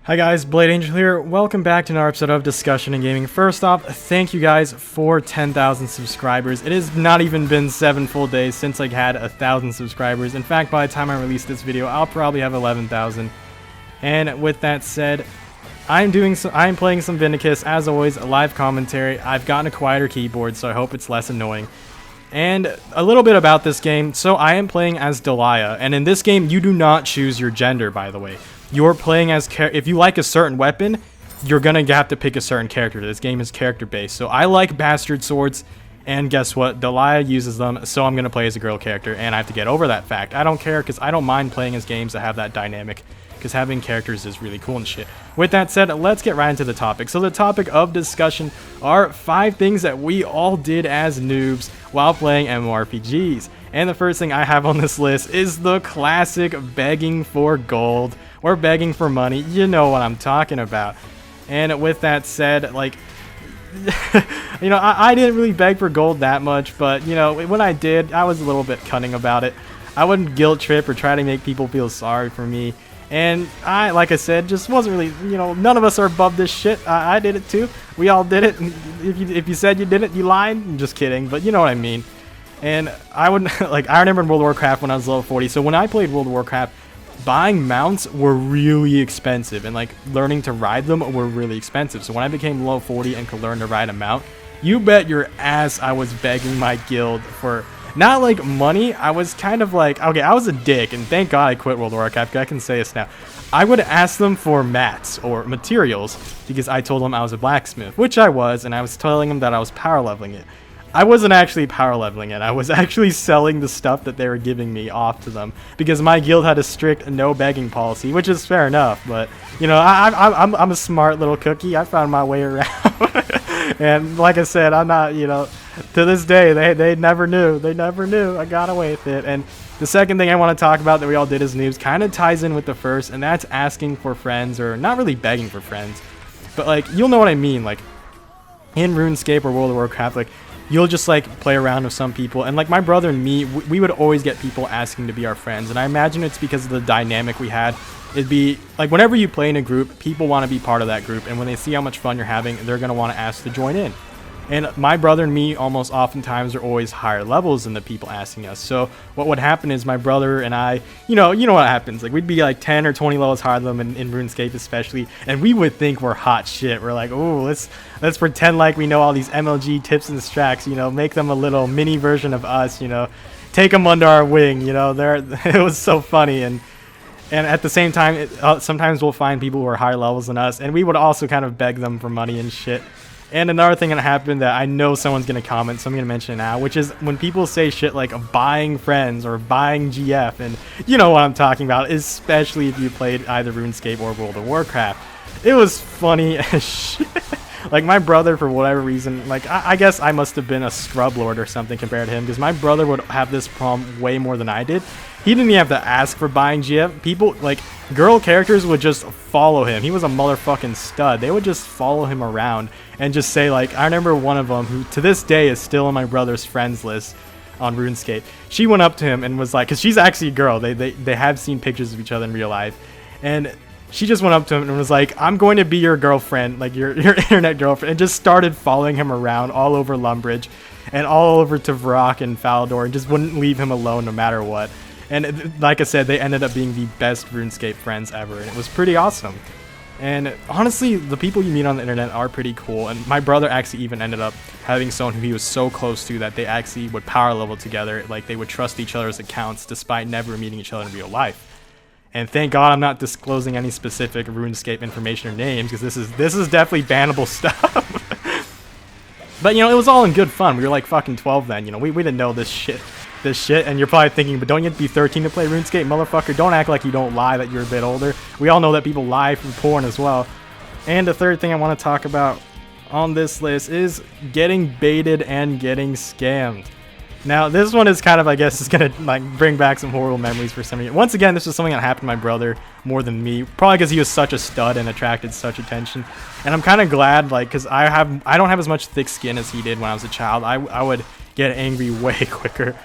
Hi guys, Blade Angel here. Welcome back to another episode of Discussion and Gaming. First off, thank you guys for 10,000 subscribers. It has not even been 7 full days since I had 1,000 subscribers. In fact, by the time I release this video, I'll probably have 11,000. And with that said, I'm playing some Vindicus, as always, a live commentary. I've gotten a quieter keyboard, so I hope it's less annoying. And a little bit about this game. So I am playing as Delia, and in this game, you do not choose your gender, by the way. You're playing as, if you like a certain weapon, you're gonna have to pick a certain character. This game is character based. So I like bastard swords, and guess what? Delia uses them, so I'm gonna play as a girl character, and I have to get over that fact. I don't care, because I don't mind playing as games that have that dynamic, because having characters is really cool and shit. With that said, let's get right into the topic. So the topic of discussion are 5 things that we all did as noobs while playing MMORPGs. And the first thing I have on this list is the classic begging for gold or begging for money. You know what I'm talking about. And with that said, like, you know, I didn't really beg for gold that much, but, you know, when I did, I was a little bit cunning about it. I wouldn't guilt trip or try to make people feel sorry for me. And I, like I said, just wasn't really, you know, none of us are above this shit. I did it too. We all did it. If you said you didn't, you lied. I'm just kidding, but you know what I mean. And I would, like, I remember in World of Warcraft when I was level 40. So when I played World of Warcraft, buying mounts were really expensive, and like learning to ride them were really expensive. So when I became level 40 and could learn to ride a mount, you bet your ass I was begging my guild for not like money. I was kind of like, okay, I was a dick, and thank God I quit World of Warcraft. I can say this now. I would ask them for mats or materials because I told them I was a blacksmith, which I was, and I was telling them that I was power leveling it. I wasn't actually power leveling it. I was actually selling the stuff that they were giving me off to them because my guild had a strict no begging policy, which is fair enough. But you know, I'm a smart little cookie. I found my way around, and like I said, I'm not. You know, to this day, they never knew. They never knew. I got away with it. And the second thing I want to talk about that we all did as noobs kind of ties in with the first, and that's asking for friends, or not really begging for friends, but like you'll know what I mean. Like in RuneScape or World of Warcraft, like, you'll just like play around with some people, and like my brother and me, we would always get people asking to be our friends, and I imagine it's because of the dynamic we had. It'd be like whenever you play in a group, people want to be part of that group, and when they see how much fun you're having, they're going to want to ask to join in. And my brother and me almost oftentimes are always higher levels than the people asking us. So what would happen is my brother and I, you know what happens. Like we'd be like 10 or 20 levels higher than them in RuneScape especially, and we would think we're hot shit. We're like, oh, let's pretend like we know all these MLG tips and strats. You know, make them a little mini version of us. You know, take them under our wing. You know, it was so funny. And at the same time, sometimes we'll find people who are higher levels than us, and we would also kind of beg them for money and shit. And another thing that happened that I know someone's going to comment, so I'm going to mention it now, which is when people say shit like buying friends or buying GF, and you know what I'm talking about, especially if you played either RuneScape or World of Warcraft. It was funny as shit. Like my brother, for whatever reason, like I guess I must have been a scrublord or something compared to him, because my brother would have this problem way more than I did. He didn't even have to ask for buying GF. People, like, girl characters would just follow him. He was a motherfucking stud. They would just follow him around and just say, like, I remember one of them who to this day is still on my brother's friends list on RuneScape. She went up to him and was like, because she's actually a girl. They have seen pictures of each other in real life. And she just went up to him and was like, I'm going to be your girlfriend, like your internet girlfriend, and just started following him around all over Lumbridge and all over Tavrock and Falador, and just wouldn't leave him alone no matter what. And like I said, they ended up being the best RuneScape friends ever, and it was pretty awesome. And honestly, the people you meet on the internet are pretty cool, and my brother actually even ended up having someone who he was so close to that they actually would power level together. Like, they would trust each other's accounts despite never meeting each other in real life. And thank God I'm not disclosing any specific RuneScape information or names, because this is definitely bannable stuff. But, you know, it was all in good fun. We were like fucking 12 then, you know, we didn't know this shit, and you're probably thinking, but don't you have to be 13 to play RuneScape, motherfucker? Don't act like you don't lie that you're a bit older. We all know that people lie from porn as well. And the third thing I want to talk about on this list is getting baited and getting scammed. Now, this one is kind of, I guess, is going to like bring back some horrible memories for some of you. Once again, this was something that happened to my brother more than me, probably because he was such a stud and attracted such attention. And I'm kind of glad, like, because I don't have as much thick skin as he did when I was a child. I would get angry way quicker.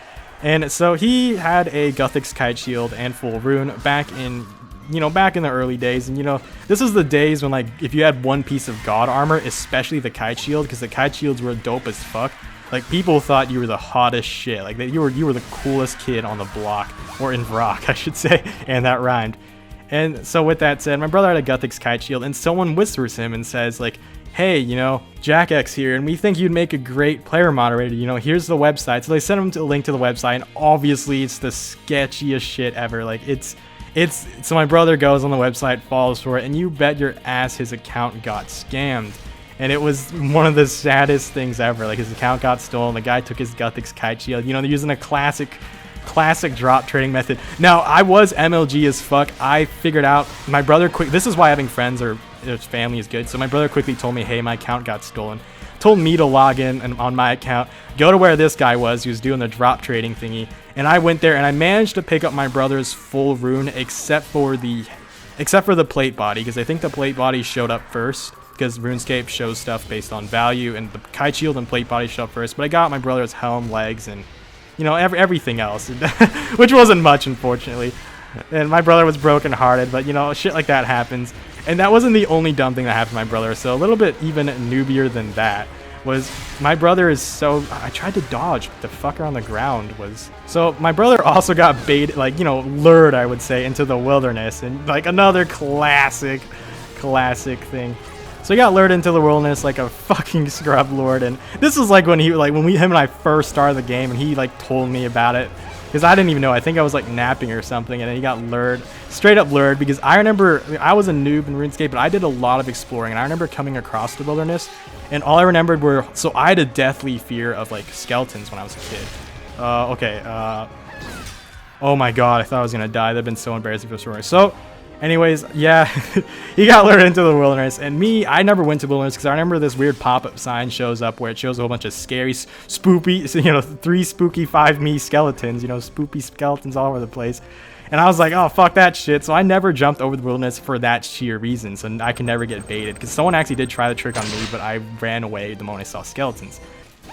And so he had a Guthix Kite Shield and full rune back in you know, back in the early days, and you know, this is the days when like if you had one piece of god armor, especially the kite shield, because the kite shields were dope as fuck. Like people thought you were the hottest shit, like that you were the coolest kid on the block, or in Vrock I should say, and that rhymed. And so with that said, my brother had a Guthix kite shield, and someone whispers him and says like, hey, you know, Jack X here, and we think you'd make a great player moderator, you know, here's the website. So they sent him a link to the website, and obviously it's the sketchiest shit ever. Like so my brother goes on the website, follows for it, and you bet your ass his account got scammed. And it was one of the saddest things ever. Like his account got stolen, the guy took his Guthix kite shield, you know, they're using a classic drop trading method. Now I was MLG as fuck. I figured out, my brother this is why having friends or his family is good. So my brother quickly told me, hey, my account got stolen, told me to log in and on my account, go to where this guy was who was doing the drop trading thingy, and I went there and I managed to pick up my brother's full rune except for the plate body, because I think the plate body showed up first, because RuneScape shows stuff based on value, and the kite shield and plate body show up first. But I got my brother's helm, legs, and you know, everything else, which wasn't much, unfortunately. And my brother was brokenhearted, but you know, shit like that happens. And that wasn't the only dumb thing that happened to my brother. So a little bit even noobier than that was my brother is so, I tried to dodge, but the fucker on the ground was, so my brother also got baited, like, you know, lured, I would say, into the wilderness, and like another classic thing. So he got lured into the wilderness like a fucking scrub lord, and this was like when him and I first started the game, and he like told me about it, because I didn't even know. I think I was like napping or something, and then he got lured, straight up lured, because I remember, I was a noob in RuneScape, but I did a lot of exploring, and I remember coming across the wilderness, and all I remembered were, so I had a deathly fear of like skeletons when I was a kid. Oh my god, I thought I was gonna die. That'd been so embarrassing for the story. So anyways, yeah, he got lured into the wilderness, and me, I never went to wilderness because I remember this weird pop-up sign shows up where it shows a whole bunch of scary, spoopy, you know, 3 spooky 5 me skeletons, you know, spoopy skeletons all over the place. And I was like, oh, fuck that shit. So I never jumped over the wilderness for that sheer reason, so I can never get baited, because someone actually did try the trick on me, but I ran away the moment I saw skeletons.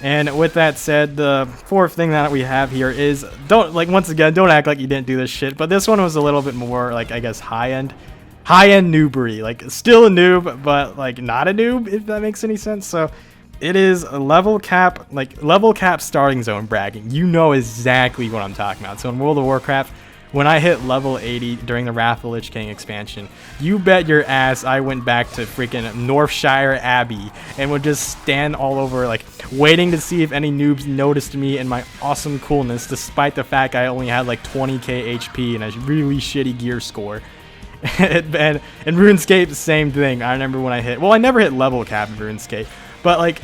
And with that said, the fourth thing that we have here is, once again, don't act like you didn't do this shit, but this one was a little bit more, like, I guess, high-end noobery. Like, still a noob, but, like, not a noob, if that makes any sense. So, it is a level cap starting zone bragging. You know exactly what I'm talking about. So, in World of Warcraft, when I hit level 80 during the Wrath of the Lich King expansion, you bet your ass I went back to freaking Northshire Abbey and would just stand all over, like, waiting to see if any noobs noticed me and my awesome coolness, despite the fact I only had like 20k HP and a really shitty gear score. and RuneScape, same thing. I remember when I never hit level cap in RuneScape, but like,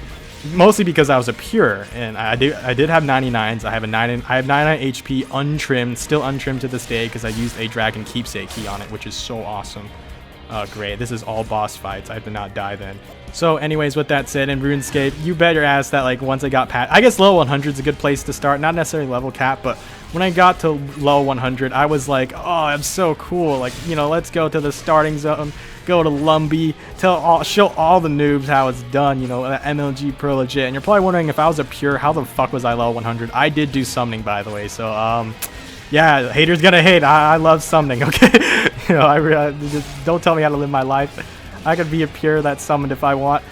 mostly because I was a pure, and I did have 99s. I have 99 HP untrimmed, still untrimmed to this day, because I used a dragon keepsake key on it, which is so awesome. Great, this is all boss fights. I did not die then. So anyways, with that said, in RuneScape, you bet your ass that like once I got past, I guess level 100 is a good place to start, not necessarily level cap, but when I got to level 100, I was like, oh, I'm so cool, like, you know, let's go to the starting zone, go to Lumbee, show all the noobs how it's done, you know, MLG pro legit. And you're probably wondering, if I was a pure, how the fuck was I level 100? I did do summoning, by the way, so yeah, haters gonna hate. I love summoning, okay? You know, just don't tell me how to live my life. I could be a pure that summoned if I want.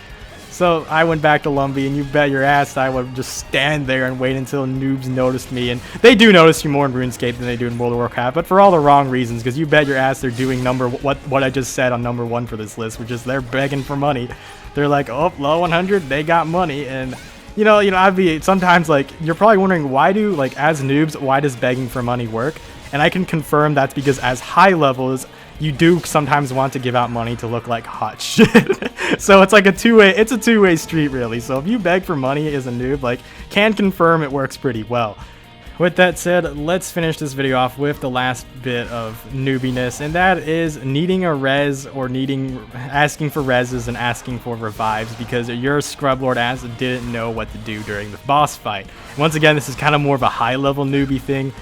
So I went back to Lumbee, and you bet your ass I would just stand there and wait until noobs noticed me. And they do notice you more in RuneScape than they do in World of Warcraft, but for all the wrong reasons, because you bet your ass they're doing what I just said on number 1 for this list, which is they're begging for money. They're like, oh, low 100, they got money. And you know, I'd be sometimes like, you're probably wondering, why do, like, as noobs, why does begging for money work? And I can confirm that's because as high levels, you do sometimes want to give out money to look like hot shit. So it's like a two-way street, really. So if you beg for money as a noob, like, can confirm it works pretty well. With that said, let's finish this video off with the last bit of noobiness, and that is needing a res, or asking for reses and asking for revives because your scrublord ass didn't know what to do during the boss fight. Once again, this is kind of more of a high-level newbie thing.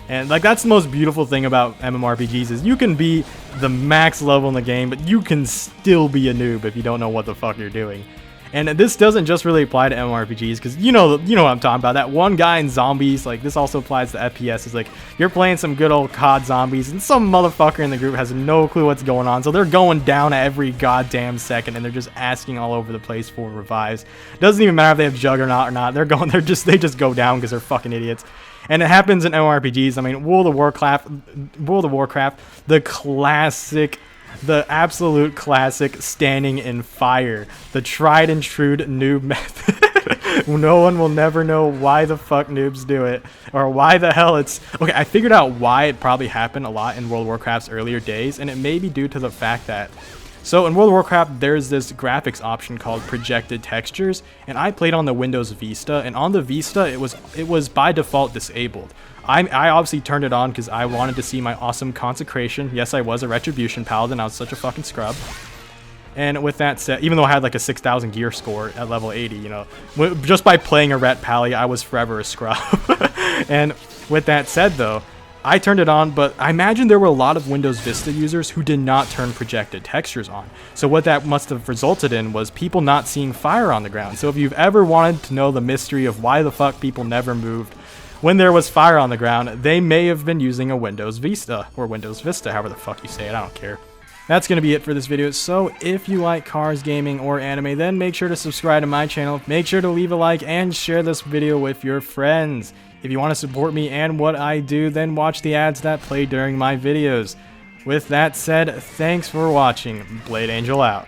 And like, that's the most beautiful thing about MMORPGs, is you can be the max level in the game, but you can still be a noob if you don't know what the fuck you're doing. And this doesn't just really apply to MMORPGs, because you know what I'm talking about. That one guy in zombies, like this also applies to FPS. Is like you're playing some good old COD zombies, and some motherfucker in the group has no clue what's going on, so they're going down at every goddamn second, and they're just asking all over the place for revives. Doesn't even matter if they have Juggernaut or not. They just go down because they're fucking idiots. And it happens in MMORPGs. I mean, World of Warcraft, the classic. The absolute classic standing in fire. The tried and true noob method. No one will never know why the fuck noobs do it. Or why the hell it's... Okay, I figured out why it probably happened a lot in World of Warcraft's earlier days. And it may be due to the fact that... So in World of Warcraft, there's this graphics option called projected textures. And I played on the Windows Vista. And on the Vista, it was by default disabled. I obviously turned it on because I wanted to see my awesome consecration. Yes, I was a retribution paladin. I was such a fucking scrub. And with that said, even though I had like a 6,000 gear score at level 80, you know, just by playing a ret pally, I was forever a scrub. And with that said, though, I turned it on, but I imagine there were a lot of Windows Vista users who did not turn projected textures on. So what that must have resulted in was people not seeing fire on the ground. So if you've ever wanted to know the mystery of why the fuck people never moved when there was fire on the ground, they may have been using a Windows Vista, or Windows Vista, however the fuck you say it, I don't care. That's going to be it for this video, so if you like cars, gaming, or anime, then make sure to subscribe to my channel, make sure to leave a like, and share this video with your friends. If you want to support me and what I do, then watch the ads that play during my videos. With that said, thanks for watching. Blade Angel out.